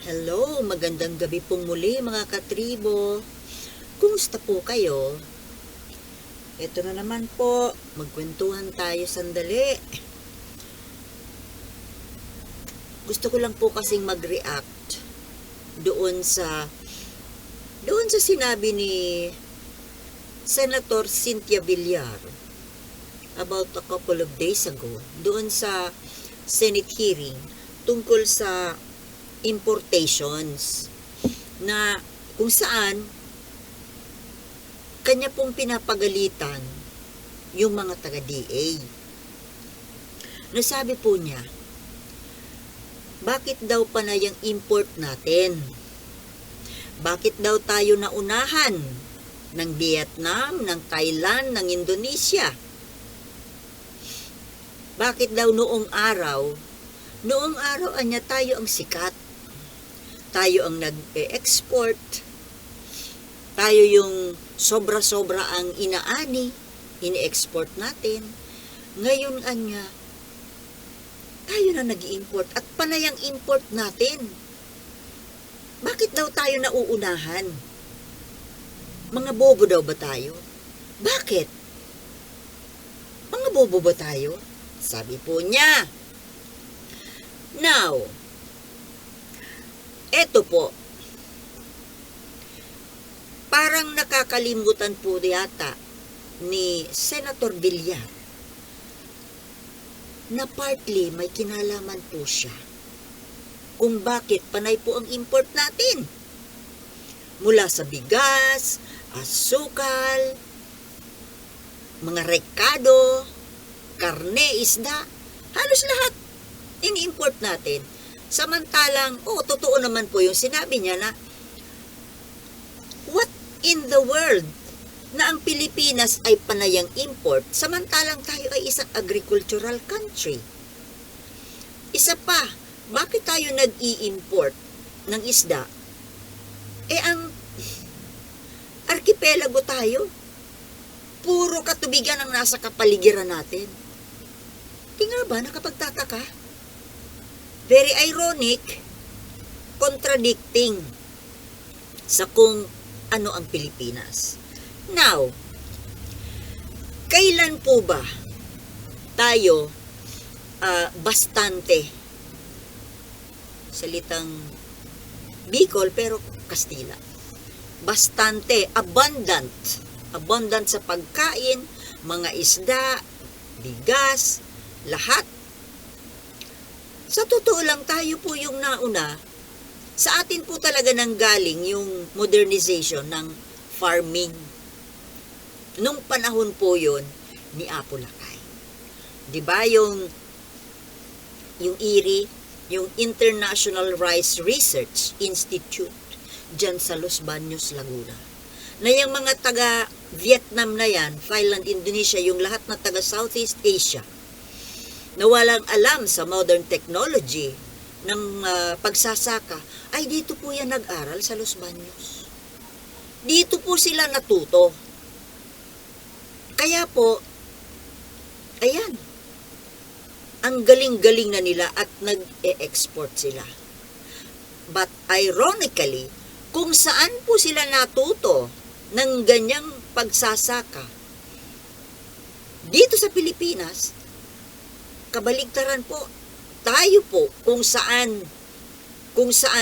Hello, magandang gabi pong muli mga katribo. Kumusta po kayo? Ito na naman po, magkwentuhan tayo sandali. Gusto ko lang po kasing mag-react doon sa sinabi ni Senator Cynthia Villar about a couple of days ago doon sa Senate hearing tungkol sa importations na kung saan kanya pong pinapagalitan yung mga taga-DA. Nasabi po niya, bakit daw panay ang import natin? Bakit daw tayo naunahan ng Vietnam, ng Thailand, ng Indonesia? Bakit daw noong araw anya tayo ang sikat? Tayo ang nag-export, tayo yung sobra-sobra ang inaani, ini-export natin. Ngayon anya, tayo na nag-i-import at panay ang import natin. Bakit daw tayo nauunahan? Mga bobo daw ba tayo? Bakit? Mga bobo ba tayo? Sabi po niya. Now, eto po, parang nakakalimutan po yata ni Senator Villar na partly may kinalaman po siya kung bakit panay po ang import natin. Mula sa bigas, asukal, mga rekado, karne, isda, halos lahat ini-import natin. Samantalang, totoo naman po yung sinabi niya na what in the world na ang Pilipinas ay panayang import samantalang tayo ay isang agricultural country. Isa pa, bakit tayo nag-i-import ng isda? Ang arkipelago tayo. Puro katubigan ang nasa kapaligiran natin. Di nga ba nakapagtataka? Very ironic, contradicting sa kung ano ang Pilipinas. Now, kailan po ba tayo bastante, salitang Bicol pero Kastila, bastante, abundant sa pagkain, mga isda, bigas, lahat. Sa totoo lang, tayo po yung nauna. Sa atin po talaga nanggaling yung modernization ng farming. Nung panahon po yun ni Apo Lakay. Diba yung IRRI, yung International Rice Research Institute, dyan sa Los Baños, Laguna. Na yung mga taga-Vietnam na yan, Thailand, Indonesia, yung lahat na taga-Southeast Asia, na walang alam sa modern technology ng pagsasaka, ay dito po yan nag-aral sa Los Baños. Dito po sila natuto. Kaya po, ayan, ang galing-galing na nila at nag-e-export sila. But ironically, kung saan po sila natuto ng ganyang pagsasaka, dito sa Pilipinas, kabaligtaran po, tayo po kung saan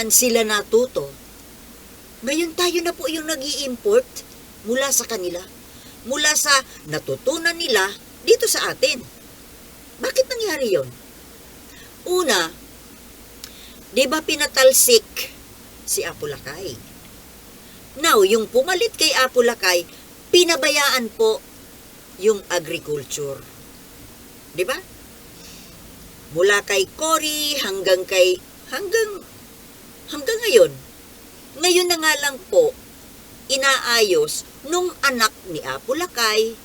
sila natuto. Ngayon tayo na po yung nag-i-import mula sa kanila, mula sa natutunan nila dito sa atin. Bakit nangyari yon? Una, di ba pinatalsik si Apo Lakay? Now, yung pumalit kay Apo Lakay, pinabayaan po yung agriculture. Di ba? Mula kay Cory hanggang ngayon. Ngayon na nga lang po, inaayos nung anak ni Apo Lakay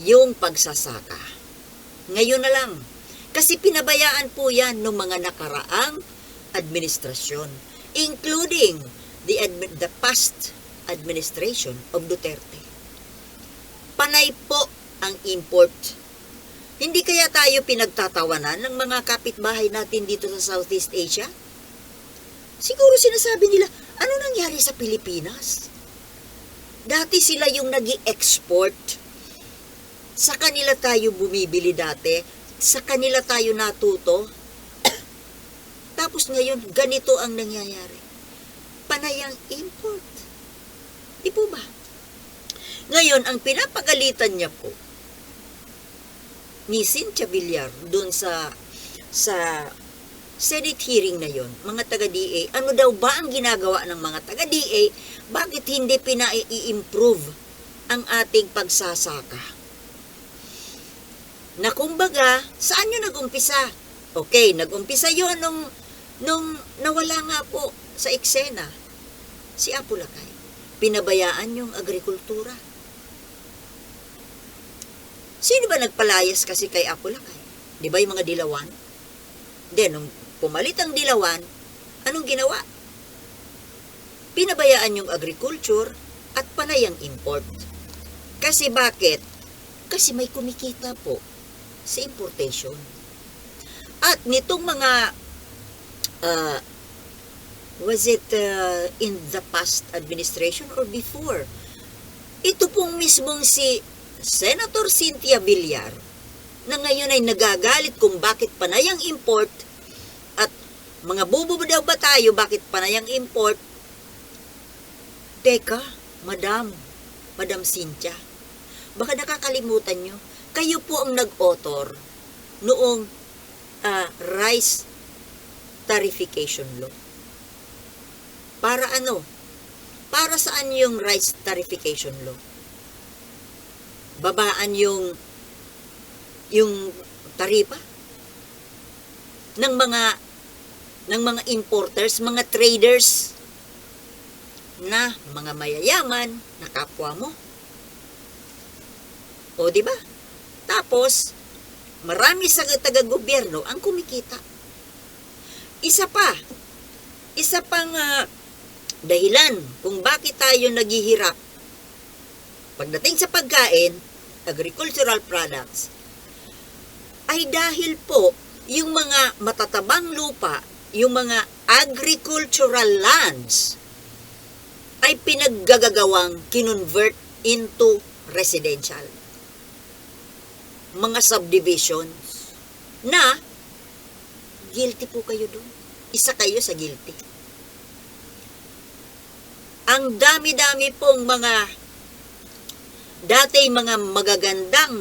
yung pagsasaka. Ngayon na lang. Kasi pinabayaan po yan ng mga nakaraang administrasyon, including the past administration of Duterte. Panay po ang import. Hindi kaya tayo pinagtatawanan ng mga kapitbahay natin dito sa Southeast Asia? Siguro sinasabi nila, ano nangyari sa Pilipinas? Dati sila yung nag-i-export. Sa kanila tayo bumibili dati. Sa kanila tayo natuto. Tapos ngayon, ganito ang nangyayari. Panayang import. Di po ba? Ngayon, ang pinapagalitan niya po ni Cynthia Villar dun sa Senate hearing na yon, mga taga-DA, ano daw ba ang ginagawa ng mga taga-DA? Bakit hindi pina-i-improve ang ating pagsasaka? Na kumbaga, saan yun nag-umpisa? Okay, nag-umpisa yun nung nawala nga po sa eksena si Apo Lakay. Pinabayaan yung agrikultura. Sino ba nagpalayas kasi kay Apo Lakay? Di ba yung mga dilawan? Then, nung pumalit ang dilawan, anong ginawa? Pinabayaan yung agriculture at panay ang import. Kasi bakit? Kasi may kumikita po sa importation. At nitong mga was it in the past administration or before? Ito pong mismong si Senator Cynthia Villar na ngayon ay nagagalit kung bakit panay ang import at mga bubo daw ba tayo, bakit panay ang import? Teka, Madam Cynthia, baka nakakalimutan nyo, kayo po ang nag-author noong rice tarification law. Para ano? Para saan yung rice tarification law? Babaan yung taripa ng mga importers, mga traders na mga mayayaman na kapwa mo. O di ba? Tapos marami sa taga-gobyerno ang kumikita. Isa pang dahilan kung bakit tayo naghihirap pagdating sa pagkain, agricultural products, ay dahil po yung mga matatabang lupa, yung mga agricultural lands, ay pinaggagawang kinonvert into residential. Mga subdivisions na guilty po kayo doon. Isa kayo sa guilty. Ang dami-dami pong dati mga magagandang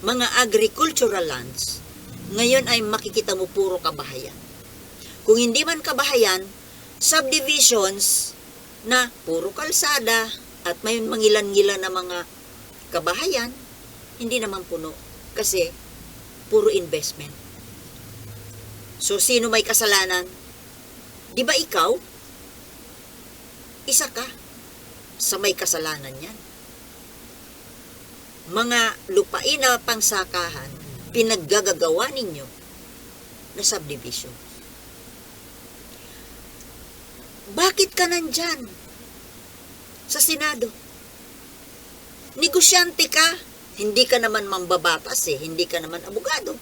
mga agricultural lands, ngayon ay makikita mo puro kabahayan. Kung hindi man kabahayan, subdivisions na puro kalsada at may mangilan-ngilan na mga kabahayan, hindi naman puno kasi puro investment. So, sino may kasalanan? Di ba ikaw? Isa ka sa may kasalanan yan. Mga lupain na pangsakahan, pinaggagawa ninyo na subdivision. Bakit ka nandyan sa Senado? Negosyante ka, hindi ka naman mambabatas hindi ka naman abogado.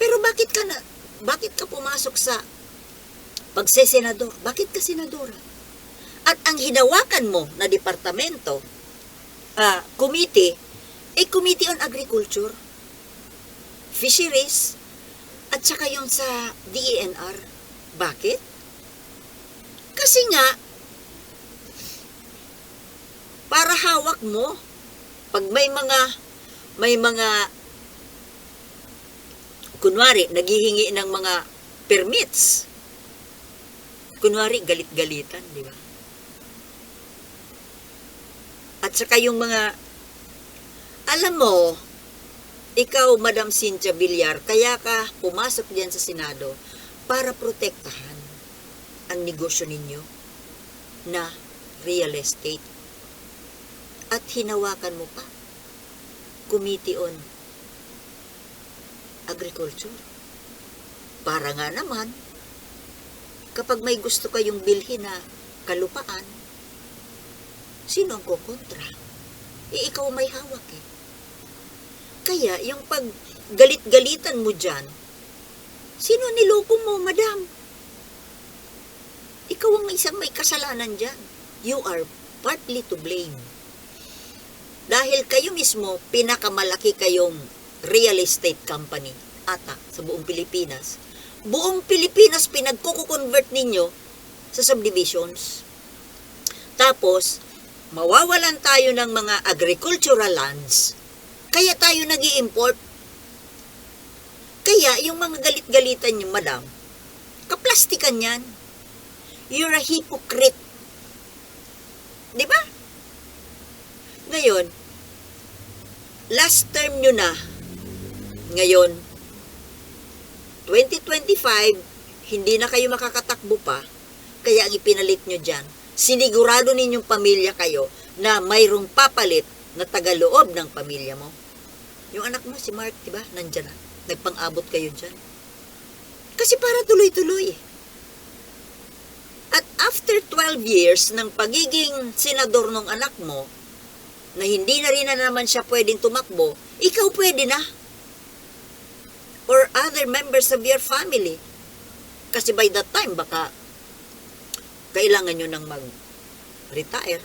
Pero bakit ka pumasok sa pagsesenador? Bakit ka senadora? At ang hinawakan mo na departamento, committee, Committee on Agriculture, Fisheries, at saka yung sa DENR. Bakit? Kasi nga, para hawak mo, pag may mga kunwari, naghihingi ng mga permits, kunwari, galit-galitan, di ba? At saka yung mga, alam mo, ikaw, Madam Cynthia Villar, kaya ka pumasok diyan sa Senado para protektahan ang negosyo ninyo na real estate. At hinawakan mo pa, Committee on Agriculture. Para nga naman, kapag may gusto kayong bilhin na kalupaan, sino ang kukontra? Ikaw may hawak Kaya, yung pag galit-galitan mo dyan Sino niloko mo, madam? Ikaw ang isang may kasalanan dyan. You are partly to blame. Dahil kayo mismo, pinakamalaki kayong real estate company ata sa buong Pilipinas. Buong Pilipinas pinagkukonvert ninyo sa subdivisions. Tapos, mawawalan tayo ng mga agricultural lands. Kaya tayo nag-i-import. Kaya yung mga galit-galitan nyo, madam, kaplastikan yan. You're a hypocrite. Di ba? Ngayon, last term nyo na, ngayon, 2025, hindi na kayo makakatakbo pa, kaya ang ipinalit nyo dyan, sinigurado ninyong pamilya kayo na mayroong papalit na tagaloob ng pamilya mo. Yung anak mo, si Mark, di ba? Nandyan na. Nagpang-abot kayo dyan. Kasi para tuloy-tuloy. At after 12 years ng pagiging senador ng anak mo, na hindi na rin na naman siya pwedeng tumakbo, ikaw pwede na. Or other members of your family. Kasi by that time, baka kailangan nyo nang mag-retire.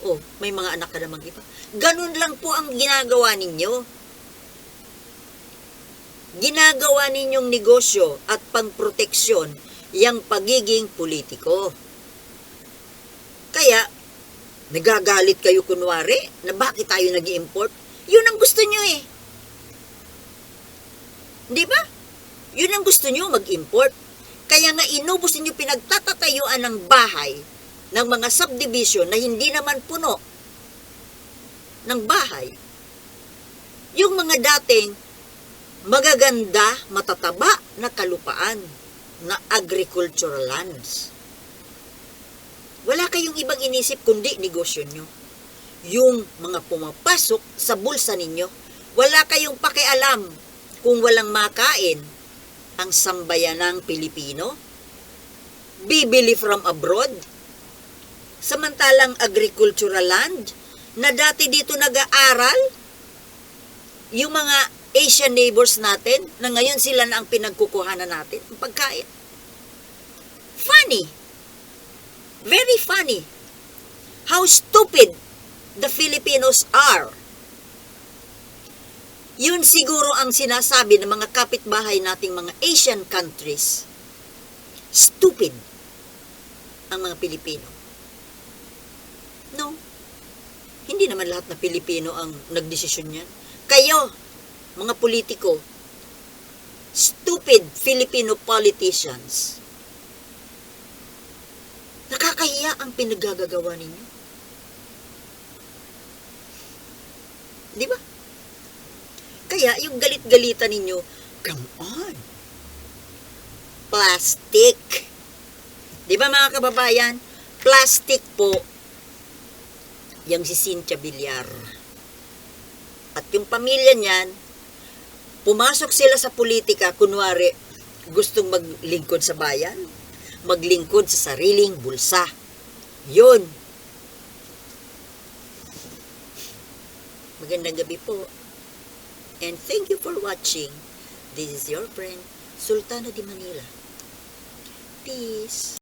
Oh, may mga anak ka namang iba. Ganun lang po ang ginagawa ninyo. Ginagawa ninyong negosyo at pangproteksyon yung pagiging politiko. Kaya, nagagalit kayo kunwari na bakit tayo nag-i-import? Yun ang gusto nyo eh. Di ba? Yun ang gusto nyo, mag-import. Kaya nga inubos ninyo pinagtatatayuan ng bahay ng mga subdivision na hindi naman puno ng bahay. Yung mga dating magaganda, matataba na kalupaan na agricultural lands. Wala kayong ibang inisip kundi negosyo nyo. Yung mga pumapasok sa bulsa ninyo, wala kayong pakialam kung walang makain ang sambayanang Pilipino, bibili from abroad, samantalang agricultural land na dati dito nag-aaral, yung mga Asian neighbors natin, na ngayon sila na ang pinagkukuhanan natin, ang pagkain. Funny. Very funny. How stupid the Filipinos are. Yun siguro ang sinasabi ng mga kapitbahay nating mga Asian countries. Stupid ang mga Pilipino. No. Hindi naman lahat na Pilipino ang nagdesisyon yan. Kayo, mga politiko, stupid Filipino politicians. Nakakahiya ang pinaggagawa ninyo. Di ba? Kaya yung galit-galitan ninyo, come on. Plastic. Di ba mga kababayan? Plastic po yung si Cynthia Villar. At yung pamilya niyan, pumasok sila sa politika, kunwari, gustong maglingkod sa bayan, maglingkod sa sariling bulsa. Yun. Magandang gabi po. And thank you for watching. This is your friend, Sultana de Manila. Peace.